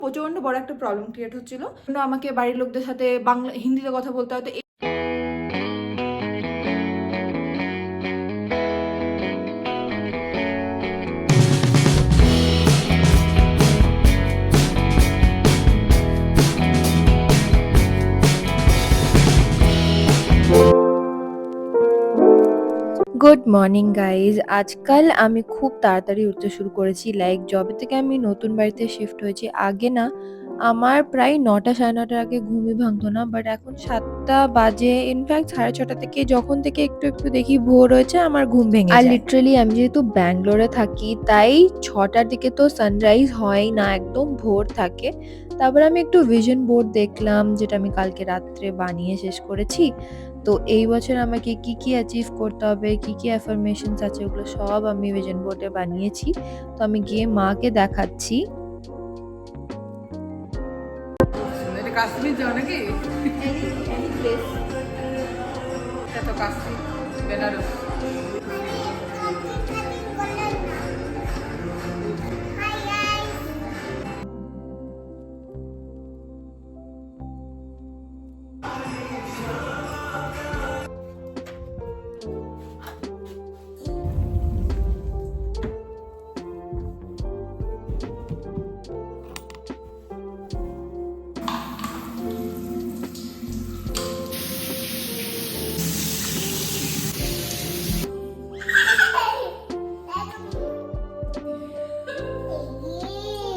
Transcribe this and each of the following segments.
প্রচন্ড বড় একটা প্রবলেম ক্রিয়েট হচ্ছিল। আমাকে বাড়ির লোকদের সাথে হিন্দিতে কথা বলতে হতো। Good morning guys. আজকাল আমি খুব তাড়াতাড়ি উঠতে শুরু করেছি। লাইক যবে থেকে আমি নতুন বাড়িতে শিফট হয়েছি, আগে না আমার প্রায় ৯টা ৯:৩০ আগে ঘুমই ভাঙতো না, বাট এখন ৭টা বাজে, ইনফ্যাক্ট ৬:৩০ থেকে যখন থেকে একটু একটু দেখি ভোর হয়েছে আমার ঘুম ভেঙে যায়। আর লিটারেলি আমি যেহেতু ব্যাঙ্গালোরে থাকি, তাই ৬টার দিকে তো সানরাইজ হয় না, একদম ভোর থাকে। তারপর আমি একটু ভিশন বোর্ড দেখলাম, যেটা আমি কালকে রাত্রে বানিয়ে শেষ করেছি। তো এই বছর আমাকে কি কি অ্যাচিভ করতে হবে, কি কি অ্যাফার্মেশনস আছে, ওগুলো সব আমি ভিশন বোর্ডে বানিয়েছি। তো আমি গিয়ে মাকে দেখাচ্ছি। কাশ্মীর যাও নাকি? এটা তো কাশ্মীর, বেনারস।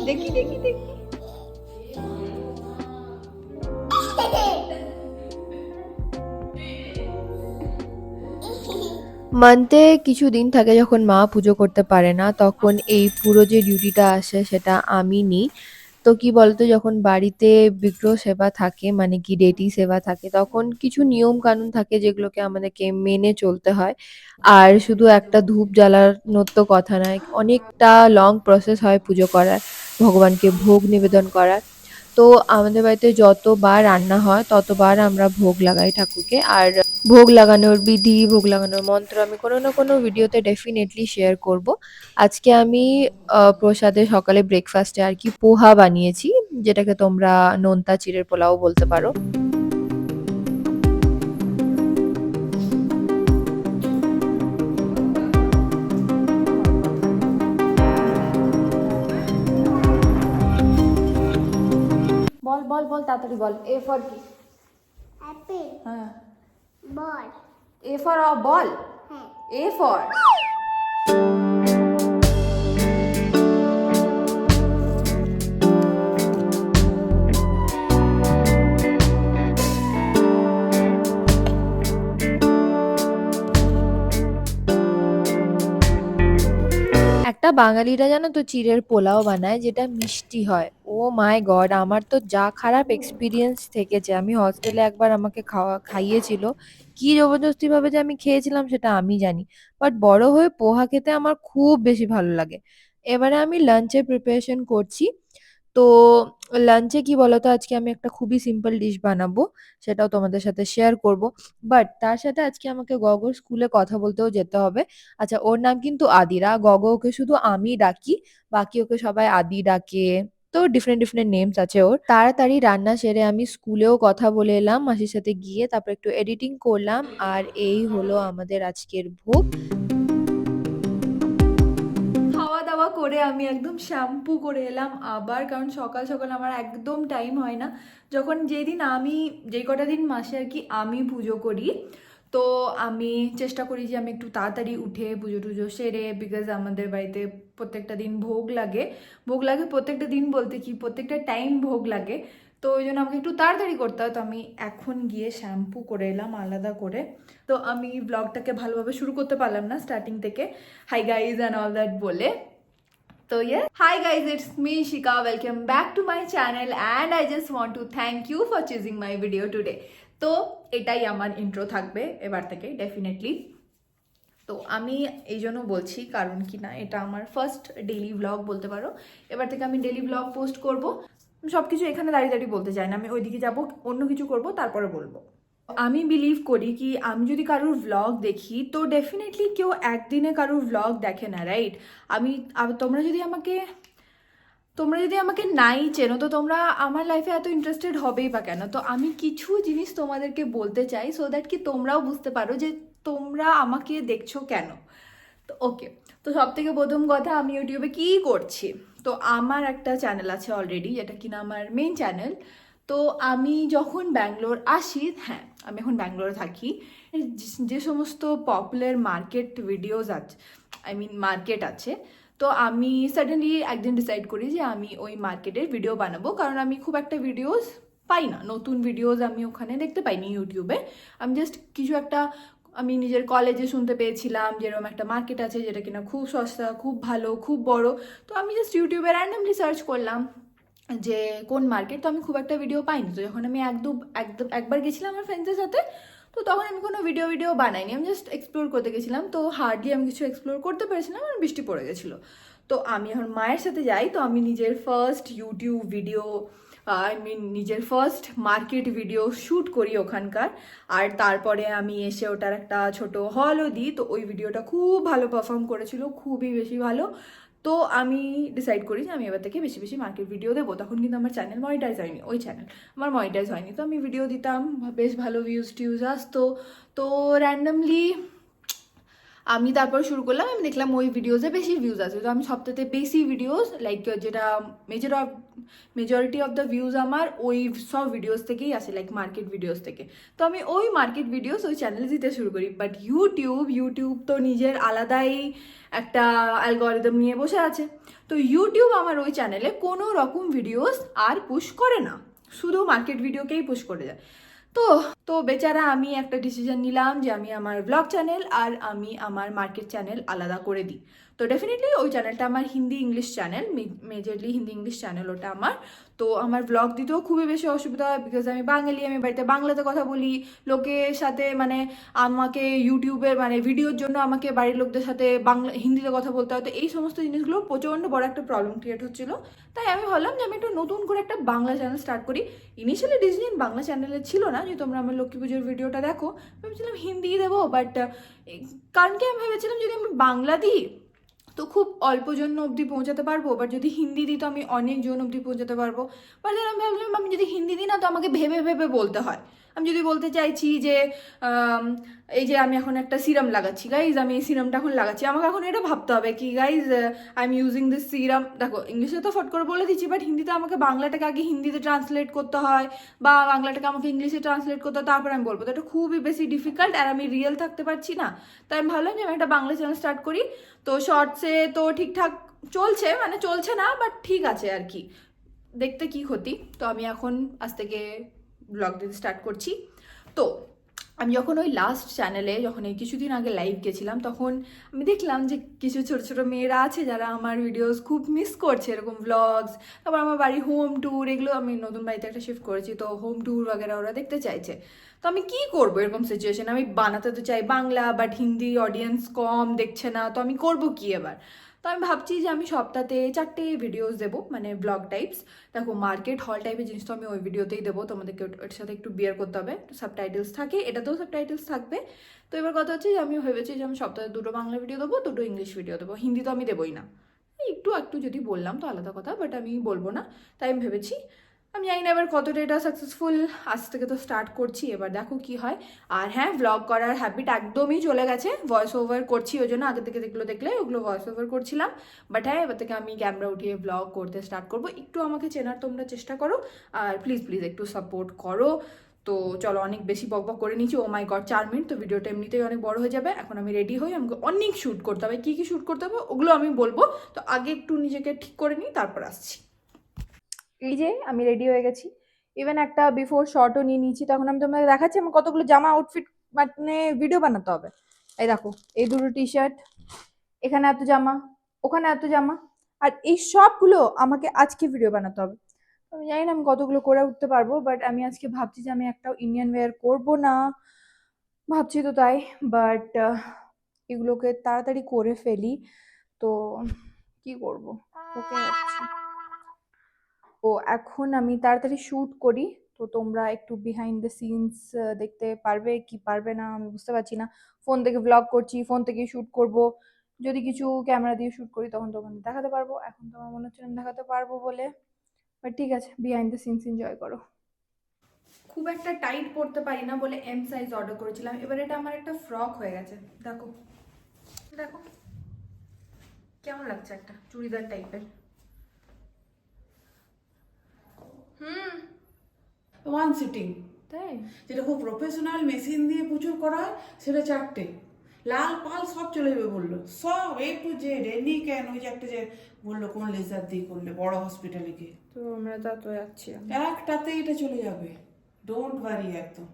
দেখি দেখি দেখি। মান্থে কিছু দিন থাকে যখন মা পুজো করতে পারে না, তখন এই পুরো যে ডিউটিটা আসে সেটা আমি নিই। তো কি বলতো, যখন বাড়িতে বিগ্রহ সেবা থাকে, মানে কি ডেটি সেবা থাকে, তখন কিছু নিয়ম কানুন থাকে যেগুলোকে আমাদেরকে মেনে চলতে হয়। আর শুধু একটা ধূপ জ্বালানোর তো কথা নয়, অনেকটা লং প্রসেস হয় পুজো করার, ভগবানকে ভোগ নিবেদন করার। তো আমাদের বাড়িতে যতবার রান্না হয় ততবার আমরা ভোগ লাগাই ঠাকুরকে। আর ভোগ লাগানোর বিধি, ভোগ লাগানোর মন্ত্র আমি কোনো না কোনো ভিডিওতে ডেফিনেটলি শেয়ার করব। আজকে আমি প্রসাদে সকালে ব্রেকফাস্টে আর কি পোহা বানিয়েছি, যেটাকে তোমরা নোনতা চিড়ের পোলাও বলতে পারো। বল বল বল, তাড়াতাড়ি বল। এ ফর কি? অ্যাপেল। হ্যাঁ। বল। A for ball. হ্যাঁ। এ ফর একটা বাঙালিরা জানো তো চিড়ের পোলাও বানায়, যেটা মিষ্টি হয়। ও মাই গড, আমার তো যা খারাপ এক্সপিরিয়েন্স থেকেছে। আমি হস্টেলে একবার আমাকে খাইয়েছিল, কি জবরদস্তি ভাবে যে আমি খেয়েছিলাম সেটা আমি জানি। বাট বড় হয়ে পোহা খেতে আমার খুব বেশি ভালো লাগে। এবারে আমি লাঞ্চের প্রিপারেশন করছি। তো লাঞ্চে কি বলতো, আজকে আমি একটা খুবই সিম্পল ডিশ বানাবো, সেটাও তোমাদের সাথে শেয়ার করব। বাট তার সাথে আজকে আমাকে গগর স্কুলে কথা বলতেও যেতে হবে। আচ্ছা, ওর নাম কিন্তু আদিরা। ওকে শুধু আমি ডাকি, বাকি ওকে সবাই আদি ডাকে। তো ডিফারেন্ট ডিফারেন্ট নেমস আছে ওর। তাড়াতাড়ি রান্না সেরে আমি স্কুলেও কথা বলে এলাম মাসির সাথে গিয়ে, তারপর একটু এডিটিং করলাম। আর এই হলো আমাদের আজকের ভোগ। খাওয়া দাওয়া করে আমি একদম শ্যাম্পু করে এলাম আবার, কারণ সকাল সকাল আমার একদম টাইম হয় না। যখন যেদিন আমি, যেই কটা দিন মাসে আর কি আমি পুজো করি, তো আমি চেষ্টা করি যে আমি একটু তাড়াতাড়ি উঠে পুজো টুজো সেরে, বিকজ আমাদের বাড়িতে প্রত্যেকটা দিন ভোগ লাগে। ভোগ লাগে প্রত্যেকটা দিন বলতে কি, প্রত্যেকটা টাইম ভোগ লাগে। তো ওই জন্য আমাকে একটু তাড়াতাড়ি করতে হয়। তো আমি এখন গিয়ে শ্যাম্পু করে এলাম আলাদা করে। তো আমি ব্লগটাকে ভালোভাবে শুরু করতে পারলাম না স্টার্টিং থেকে hi guys and all that বলে। So yeah, hi guys, it's me Shika. Welcome back to my channel and I just want to thank you for choosing my video today. তো এটাই আমার ইন্ট্রো থাকবে এবার থেকে definitely. তো আমি এই জন্য বলছি কারণ কি না, এটা আমার ফার্স্ট ডেইলি ব্লগ বলতে পারো। এবার থেকে আমি ডেইলি ব্লগ পোস্ট করব। সব কিছু এখানে দাঁড়িয়ে দাঁড়িয়ে বলতে চাই না, আমি ওইদিকে যাব, অন্য কিছু করব, তারপরে বলবো। আমি বিলিভ করি কি, আমি যদি কারোর ভ্লগ দেখি তো ডেফিনেটলি কেউ একদিনে কারোর ভ্লগ দেখে না, রাইট? তোমরা যদি আমাকে তোমরা যদি আমাকে নাই চেনো তো তোমরা আমার লাইফে এত ইন্টারেস্টেড হবেই বা কেন? তো আমি কিছু জিনিস তোমাদেরকে বলতে চাই সো দ্যাট কি তোমরাও বুঝতে পারো যে তোমরা আমাকে দেখছো কেন। তো ওকে, তো সব থেকে প্রথম কথা, আমি ইউটিউবে কি করছি। তো আমার একটা চ্যানেল আছে অলরেডি, যেটা কিনা আমার মেন চ্যানেল। তো আমি যখন ব্যাঙ্গালোর আসি, হ্যাঁ আমি এখন ব্যাঙ্গালোরে থাকি, যে সমস্ত পপুলার মার্কেট ভিডিওস আছে, আই মিন মার্কেট আছে, তো আমি সাডেনলি একদিন ডিসাইড করি যে আমি ওই মার্কেটের ভিডিও বানাবো, কারণ আমি খুব একটা ভিডিওস পাই না, নতুন ভিডিওস আমি ওখানে দেখতে পাইনি ইউটিউবে। আমি জাস্ট কিছু একটা, আমি নিজের কলেজে শুনতে পেয়েছিলাম যেরকম একটা মার্কেট আছে যেটা কিনা খুব সস্তা, খুব ভালো, খুব বড়। তো আমি জাস্ট ইউটিউবে র্যান্ডমলি সার্চ করলাম যে কোন মার্কেট, তো আমি খুব একটা ভিডিও পাইনি। তো যখন আমি একবার গেছিলাম আমার ফ্রেন্ডসের সাথে, তো তখন আমি কোনো ভিডিও বানাইনি, আমি জাস্ট এক্সপ্লোর করতে গেছিলাম। তো হার্ডলি আমি কিছু এক্সপ্লোর করতে পেরেছিলাম, আর বৃষ্টি পড়ে গেছিলো। তো আমি এখন মায়ের সাথে যাই, তো আমি নিজের first YouTube video, I mean নিজের ফার্স্ট মার্কেট ভিডিও শ্যুট করি ওখানকার। আর তারপরে আমি এসে ওটার একটা ছোট হলও দিই। তো ওই ভিডিওটা খুব ভালো পারফর্ম করেছিল, খুবই বেশি ভালো। তো আমি ডিসাইড করি যে আমি এবার থেকে বেশি বেশি মার্কেট ভিডিও দেবো। তখন কিন্তু আমার চ্যানেল মনিটাইজ হয়নি, ওই চ্যানেল আমার মনিটাইজ হয়নি। তো আমি ভিডিও দিতাম, বেশ ভালো ভিউজ টিউজ আসতো। তো র্যান্ডমলি আমি তারপর শুরু করলাম, আমি দেখলাম ওই ভিডিওসে বেশি ভিউজ আছে। তো আমি সবথেকে বেশি ভিডিওস লাইক যেটা মেজরিটি অফ দ্য ভিউজ আমার ওই সব ভিডিওস থেকেই আসে, লাইক মার্কেট ভিডিওস থেকে। তো আমি ওই মার্কেট ভিডিওস ওই চ্যানেলে দিতে শুরু করি। বাট ইউটিউব তো নিজের আলাদাই একটা অ্যালগরিদম নিয়ে বসে আছে। তো ইউটিউব আমার ওই চ্যানেলে কোনো রকম ভিডিওস আর পুশ করে না, শুধু মার্কেট ভিডিওকেই পুশ করে যায়। তো তো বেচারা আমি একটা ডিসিশন নিলাম যে আমি আমার ব্লগ চ্যানেল আর আমি আমার মার্কেট চ্যানেল আলাদা করে দিই। তো ডেফিনেটলি ওই চ্যানেলটা আমার Hindi English channel, majorly Hindi English channel ওটা আমার। তো আমার ব্লগ দিতেও খুবই বেশি অসুবিধা হয়, বিকজ আমি বাঙালি, আমি বাড়িতে বাংলাতে কথা বলি। লোকের সাথে মানে আমাকে ইউটিউবের মানে ভিডিওর জন্য আমাকে বাড়ির লোকদের সাথে হিন্দিতে কথা বলতে হয়। তো এই সমস্ত জিনিসগুলো প্রচণ্ড বড় একটা প্রবলেম ক্রিয়েট হচ্ছিল। তাই আমি ভাবলাম যে আমি একটু নতুন করে একটা বাংলা চ্যানেল স্টার্ট করি। ইনিশিয়ালি ডিসিশন বাংলা চ্যানেলে ছিল না, যে তোমরা আমার লক্ষ্মী পুজোর ভিডিওটা দেখো, ভেবেছিলাম হিন্দি দেবো। বাট কারণ কি, আমি ভেবেছিলাম যদি আমি বাংলা দিই তো খুব অল্প জন অবধি পৌঁছাতে পারবো, বাট যদি হিন্দি দিই তো আমি অনেক জন অবধি পৌঁছাতে পারবো। বাট আমি ভাবলাম আমি যদি হিন্দি দিই না, তো আমাকে ভেবে ভেবে বলতে হয়। আমি যদি বলতে চাইছি যে এই যে আমি এখন একটা সিরাম লাগাচ্ছি গাইজ, আমি এই সিরামটা এখন লাগাচ্ছি, আমাকে এখন এটা ভাবতে হবে কি guys I am using this serum. দেখো ইংলিশে তো ফট করে বলে দিচ্ছি, বাট হিন্দিতে আমাকে বাংলাটাকে আগে হিন্দিতে ট্রান্সলেট করতে হয়, বা বাংলাটাকে আমাকে ইংলিশে ট্রান্সলেট করতে হয়, তারপর আমি বলবো। তো এটা খুবই বেশি ডিফিকাল্ট, আর আমি রিয়েল থাকতে পারছি না। তাই আমি ভাবলাম যে আমি একটা বাংলা চ্যানেল স্টার্ট করি। তো শর্টসে তো ঠিকঠাক চলছে, মানে চলছে না বাট ঠিক আছে আর কি, দেখতে কি ক্ষতি। তো আমি এখন আজ থেকে ব্লগ দিতে স্টার্ট করছি। তো আমি যখন ওই লাস্ট চ্যানেলে যখন এই কিছুদিন আগে লাইভ গেছিলাম, তখন আমি দেখলাম যে কিছু ছোট ছোট মেয়েরা আছে যারা আমার ভিডিওস খুব মিস করছে, এরকম ভ্লগস, তারপর আমার বাড়ি হোম ট্যুর, এগুলো আমি নতুন বাড়িতে একটা শিফট করেছি, তো হোম ট্যুর বাগেরা ওরা দেখতে চাইছে। তো আমি কি করবো এরকম সিচুয়েশন, আমি বানাতে তো চাই বাংলা, বাট হিন্দি অডিয়েন্স কম দেখছে না, তো আমি করবো কি এবার। তো আমি ভাবছি যে আমি সপ্তাহে 4টে ভিডিওস দেবো, মানে ব্লগ টাইপস। দেখো মার্কেট হল টাইপের জিনিস তো আমি ওই ভিডিওতেই দেবো, তোমাদেরকে ওটার সাথে একটু বিয়ার করতে হবে, সাবটাইটেলস থাকে, এটাতেও সাবটাইটেলস থাকবে। তো এবার কথা হচ্ছে যে আমি ভেবেছি যে আমি সপ্তাহে 2টো বাংলা ভিডিও দেবো, 2টো ইংলিশ ভিডিও দেবো, হিন্দি তো আমি দেবোই না। একটু একটু যদি বললাম তো আলাদা কথা, বাট আমি বলবো না। তাই আমি ভেবেছি, আমি জানি না এবার কতটা এটা সাকসেসফুল, আজ থেকে তো স্টার্ট করছি, এবার দেখো কি হয়। আর হ্যাঁ, ভ্লগ করার হ্যাবিট একদমই চলে গেছে, ভয়েস ওভার করছি ওই জন্য, আগে থেকে যেগুলো দেখলে ওগুলো ভয়েস ওভার করছিলাম। বাট হ্যাঁ, এবার থেকে আমি ক্যামেরা উঠিয়ে ভ্লগ করতে স্টার্ট করবো। একটু আমাকে চেনার তোমরা চেষ্টা করো, আর প্লিজ প্লিজ একটু সাপোর্ট করো। তো চলো, অনেক বেশি বকবক করে নিচ্ছি, ও মাই গড 4 মিনিট, তো ভিডিওটা এমনিতেই অনেক বড় হয়ে যাবে। এখন আমি রেডি হই, আমাকে অনেক শ্যুট করতে হবে, কী কী শ্যুট করতে হবে ওগুলো আমি বলবো। তো আগে একটু নিজেকে ঠিক করে নিই, তারপর আসছি। এই যে আমি রেডি হয়ে গেছি, ইভেন একটা বিফোর শটও নিয়ে নিয়েছি। তখন আমি তোমাদের দেখাচ্ছি আমার কতগুলো জামা আউটফিট, মানে ভিডিও বানাতে হবে। এই দেখো, এই 2টো টি শার্ট, এখানে এত জামা, ওখানে এত জামা, আর এই সবগুলো আমাকে আজকে ভিডিও বানাতে হবে। আমি জানি না আমি কতগুলো করে উঠতে পারবো, বাট আমি আজকে ভাবছি যে আমি একটাও ইন্ডিয়ান ওয়্যার করবো না, ভাবছি তো তাই। বাট এগুলোকে তাড়াতাড়ি করে ফেলি, তো কি করবো, ওকে যাচ্ছি। তো এখন আমি তাড়াতাড়ি শ্যুট করি, তো তোমরা একটু বিহাইন্ড দ্য সিনস দেখতে পারবে কি পারবে না আমি বুঝতে পারছি না। ফোন থেকে ব্লগ করছি, ফোন থেকে শ্যুট করব, যদি কিছু ক্যামেরা দিয়ে শ্যুট করি তখন তোমাদের দেখাতে পারবো। এখন তো আমার মনে হচ্ছে না আমি দেখাতে পারবো বলে, বাট ঠিক আছে, বিহাইন্ড দ্য সিনস এনজয় করো। খুব একটা টাইট পরতে পারি না বলে এম সাইজ অর্ডার করেছিলাম। এবার এটা আমার একটা ফ্রক হয়ে গেছে, দেখো দেখো কেমন লাগছে, একটা চুড়িদার টাইপের। ওয়ান সিটিং, তাই যেটা খুব প্রফেশনাল মেশিন দিয়ে প্রচুর করা হয়, সেটা 4টে। লাল পাল সব চলে যাবে বললো, সব A to Z, any can. ওই যে একটা যে বললো কোন লেজার দিয়ে করলে বড় হসপিটালে গিয়ে, তো আমরা তো যাচ্ছি। একটাতে এটা চলে যাবে, ডোন্ট ওয়ারি একদম।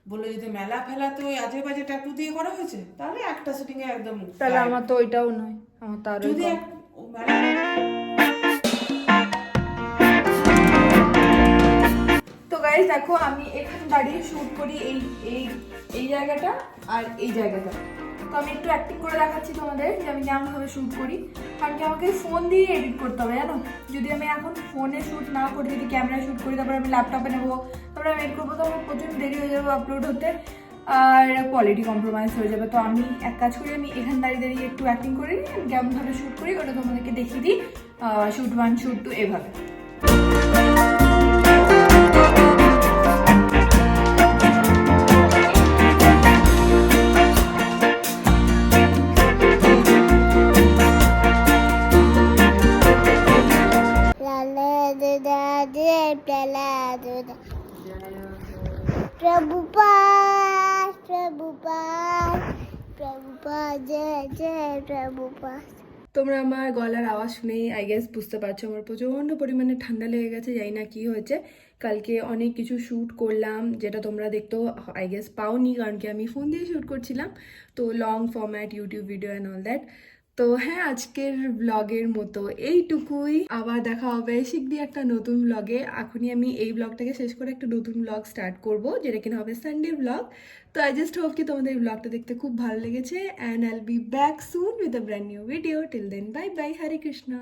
বললো যদি মেলা ফেলাতে ওই আজে বাজে ট্যাটু দিয়ে করা হয়েছে, তাহলে একটা সিটিং এ একদম তাহলে গায়েব। আমার তো ওইটাও নয়, আমার তো আরোই যদি কম। ও মেলা তো গাইস দেখো, আমি এখানে দাঁড়িয়ে শুট করি এই এই এই জায়গাটা আর এই জায়গাটা। তো আমি একটু অ্যাক্টিং করে দেখাচ্ছি তোমাদের যে আমি কেমনভাবে শ্যুট করি, কারণ কি আমাকে ফোন দিয়ে এডিট করতে হবে জানো। যদি আমি এখন ফোনে শ্যুট না করি, যদি ক্যামেরায় শ্যুট করি, তারপর আমি ল্যাপটপে নেবো, তারপরে আমি এডিট করবো, তো আমার প্রচুর দেরি হয়ে যাবে আপলোড হতে, আর কোয়ালিটি কম্প্রোমাইজ হয়ে যাবে। তো আমি এক কাজ করি, আমি এখানে দাঁড়িয়ে দাঁড়িয়ে একটু অ্যাক্টিং করে নিই, আমি কেমনভাবে শ্যুট করি ওটা তোমাদেরকে দেখিয়ে দিই, শ্যুট 1 শ্যুট 2 এভাবে। La la da da da la da da. Prabhupada, Prabhupada, Prabhupada, Jai Jai Prabhupada. তোমরা আমার গলার আওয়াজ শুনেই আই গেস বুঝতে পারছো আমার প্রচণ্ড পরিমাণে ঠান্ডা লেগে গেছে, জানি না কী হয়েছে। কালকে অনেক কিছু শ্যুট করলাম, যেটা তোমরা দেখতেও আই গেস পাওনি, কারণ কি আমি ফোন দিয়ে শ্যুট করছিলাম, তো long format YouTube video and all that. তো হ্যাঁ, আজকের ব্লগের মতো এইটুকুই। আবার দেখা হবে শিগগিরই একটা নতুন ব্লগে। এখনই আমি এই ব্লগটাকে শেষ করে একটা নতুন ব্লগ স্টার্ট করব, যেটা কিনা হবে সানডে ব্লগ। তো আই জাস্ট হোপ কি তোমাদের এই ব্লগটা দেখতে খুব ভালো লেগেছে, and I'll be back soon with a brand new video. Till then bye bye, Hare Krishna.